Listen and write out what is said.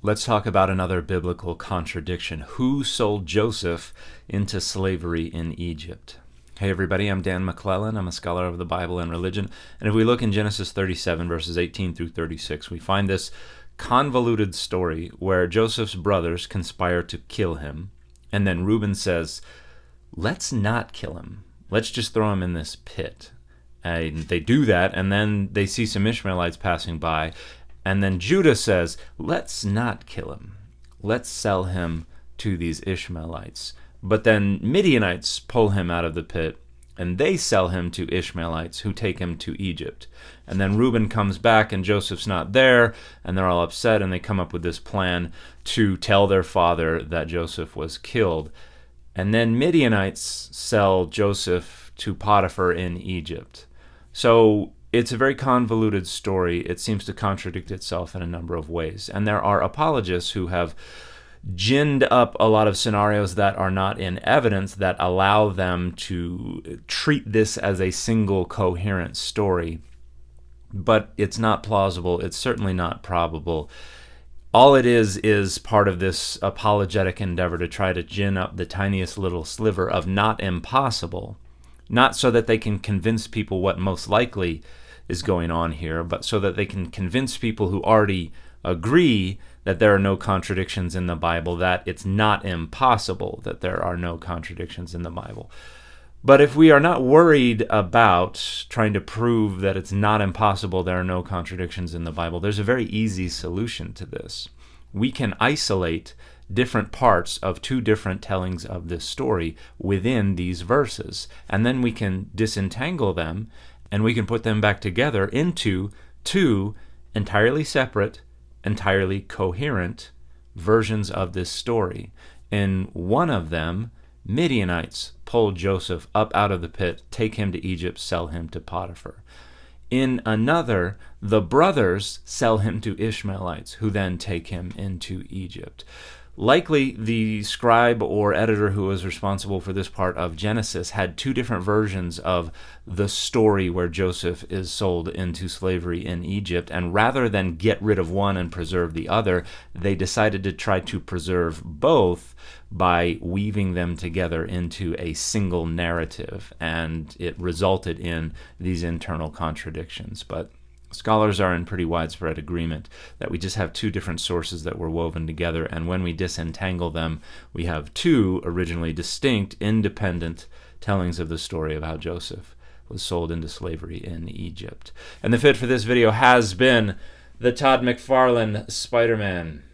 Let's talk about another biblical contradiction. Who sold Joseph into slavery in Egypt? Hey everybody, I'm Dan McClellan. I'm a scholar of the Bible and religion. And if we look in Genesis 37, verses 18 through 36, we find this convoluted story where Joseph's brothers conspire to kill him. And then Reuben says, let's not kill him. Let's just throw him in this pit. And they do that, and then they see some Ishmaelites passing by. And then Judah says, let's not kill him. Let's sell him to these Ishmaelites. But then Midianites pull him out of the pit, and they sell him to Ishmaelites who take him to Egypt. And then Reuben comes back, and Joseph's not there, and they're all upset, and they come up with this plan to tell their father that Joseph was killed. And then Midianites sell Joseph to Potiphar in Egypt. So it's a very convoluted story. It seems to contradict itself in a number of ways. And there are apologists who have ginned up a lot of scenarios that are not in evidence that allow them to treat this as a single coherent story. But it's not plausible. It's certainly not probable. All it is part of this apologetic endeavor to try to gin up the tiniest little sliver of not impossible, not so that they can convince people what most likely is going on here, but so that they can convince people who already agree that there are no contradictions in the Bible, that it's not impossible that there are no contradictions in the Bible. But if we are not worried about trying to prove that it's not impossible there are no contradictions in the Bible, there's a very easy solution to this. We can isolate different parts of two different tellings of this story within these verses, and then we can disentangle them, and we can put them back together into two entirely separate, entirely coherent versions of this story. In one of them, Midianites pull Joseph up out of the pit, take him to Egypt, sell him to Potiphar. In another, the brothers sell him to Ishmaelites, who then take him into Egypt. Likely, the scribe or editor who was responsible for this part of Genesis had two different versions of the story where Joseph is sold into slavery in Egypt, and rather than get rid of one and preserve the other, they decided to try to preserve both by weaving them together into a single narrative, and it resulted in these internal contradictions. But scholars are in pretty widespread agreement that we just have two different sources that were woven together, and when we disentangle them, we have two originally distinct, independent tellings of the story of how Joseph was sold into slavery in Egypt. And the fit for this video has been the Todd McFarlane Spider-Man.